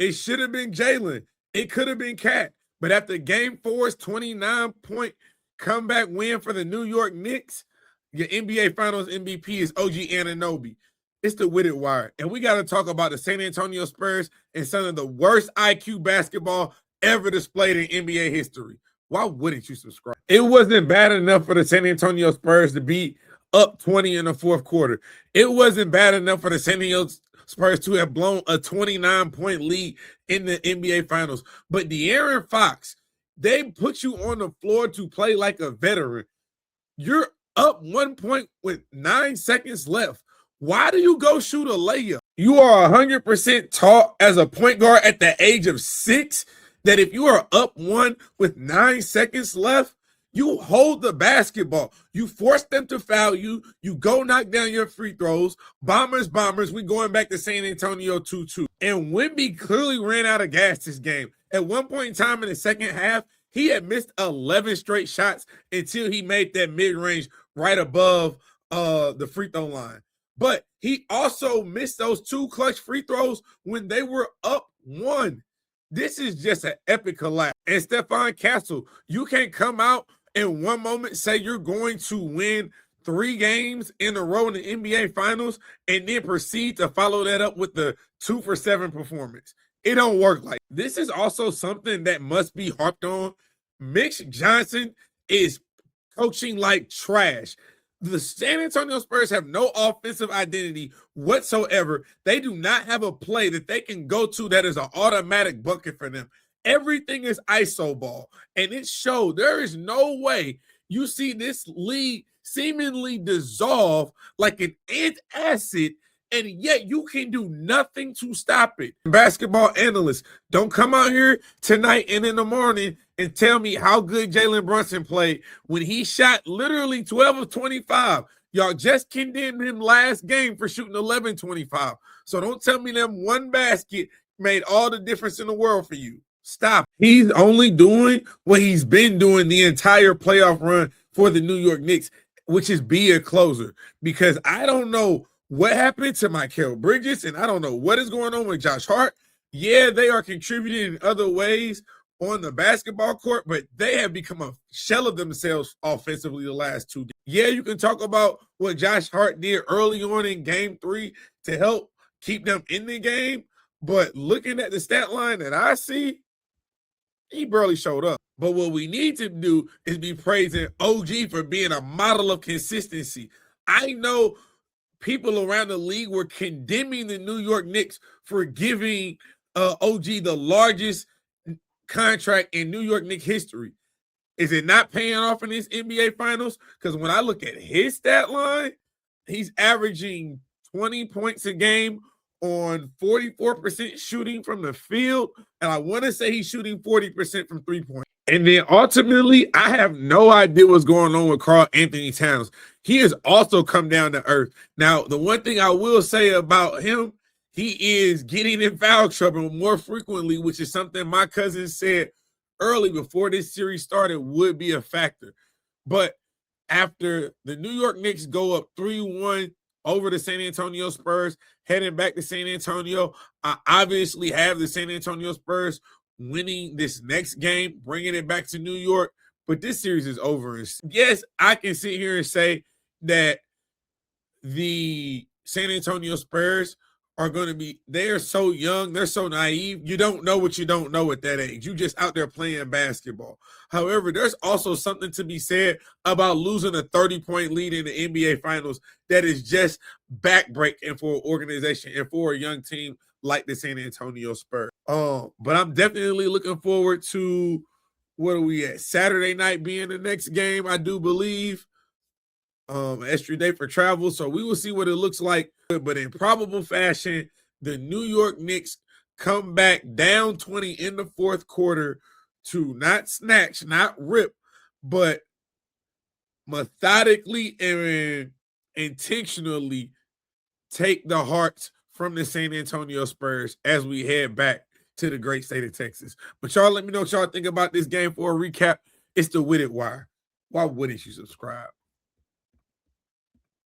It should have been Jalen. It could have been Cat. But after game 4's 29-point comeback win for the New York Knicks, your NBA Finals MVP is OG Anunoby. It's the With It Wire. And we got to talk about the San Antonio Spurs and some of the worst IQ basketball ever displayed in NBA history. Why wouldn't you subscribe? It wasn't bad enough for the San Antonio Spurs to be up 20 in the fourth quarter. It wasn't bad enough for the San Antonio Spurs to have blown a 29-point lead in the NBA Finals. But De'Aaron Fox, they put you on the floor to play like a veteran. You're up 1 point with 9 seconds left. Why do you go shoot a layup? You are 100% taught as a point guard at the age of 6 that if you are up 1 with 9 seconds left, you hold the basketball. You force them to foul you. You go knock down your free throws. Bombers. We going back to San Antonio 2-2. And WEMBY clearly ran out of gas this game. At one point in time in the second half, he had missed 11 straight shots until he made that mid-range right above the free throw line. But he also missed those 2 clutch free throws when they were up 1. This is just an epic collapse. And Stephon Castle, you can't come out in one moment say you're going to win 3 games in a row in the NBA Finals and then proceed to follow that up with the 2 for 7 performance. It don't work like that. This is also something that must be harped on. Mitch Johnson is coaching like trash. The San Antonio Spurs have no offensive identity whatsoever. They do not have a play that they can go to that is an automatic bucket for them. Everything is iso ball, and it showed. There is no way you see this league seemingly dissolve like an antacid, and yet you can do nothing to stop it. Basketball analysts, don't come out here tonight and in the morning and tell me how good Jalen Brunson played when he shot literally 12 of 25. Y'all just condemned him last game for shooting 11-25. So don't tell me them one basket made all the difference in the world for you. Stop. He's only doing what he's been doing the entire playoff run for the New York Knicks, which is be a closer. Because I don't know what happened to Mikal Bridges, and I don't know what is going on with Josh Hart. Yeah, they are contributing in other ways on the basketball court, but they have become a shell of themselves offensively the last 2 games. Yeah, you can talk about what Josh Hart did early on in game 3 to help keep them in the game, but looking at the stat line that I see, he barely showed up. But what we need to do is be praising OG for being a model of consistency. I know people around the league were condemning the New York Knicks for giving OG the largest contract in New York Knicks history. Is it not paying off in this NBA Finals? Because when I look at his stat line, he's averaging 20 points a game on 44% shooting from the field. And I want to say he's shooting 40% from 3-point. And then ultimately, I have no idea what's going on with Karl Anthony Towns. He has also come down to earth. Now, the one thing I will say about him, he is getting in foul trouble more frequently, which is something my cousin said early before this series started would be a factor. But after the New York Knicks go up 3-1 over the San Antonio Spurs, heading back to San Antonio, I obviously have the San Antonio Spurs winning this next game, bringing it back to New York. But this series is over. Yes, I can sit here and say that the San Antonio Spurs are going to be, they're so young, they're so naive. You don't know what you don't know at that age. You just out there playing basketball. However, there's also something to be said about losing a 30-point lead in the NBA Finals that is just backbreaking for an organization and for a young team like the San Antonio Spurs. But I'm definitely looking forward to, what are we at? Saturday night being the next game, I do believe. Extra day for travel, so we will see what it looks like. But in probable fashion, the New York Knicks come back down 20 in the fourth quarter to not snatch, not rip, but methodically and intentionally take the hearts from the San Antonio Spurs as we head back to the great state of Texas. But y'all let me know what y'all think about this game. For a recap, it's the With It Wire. Why wouldn't you subscribe?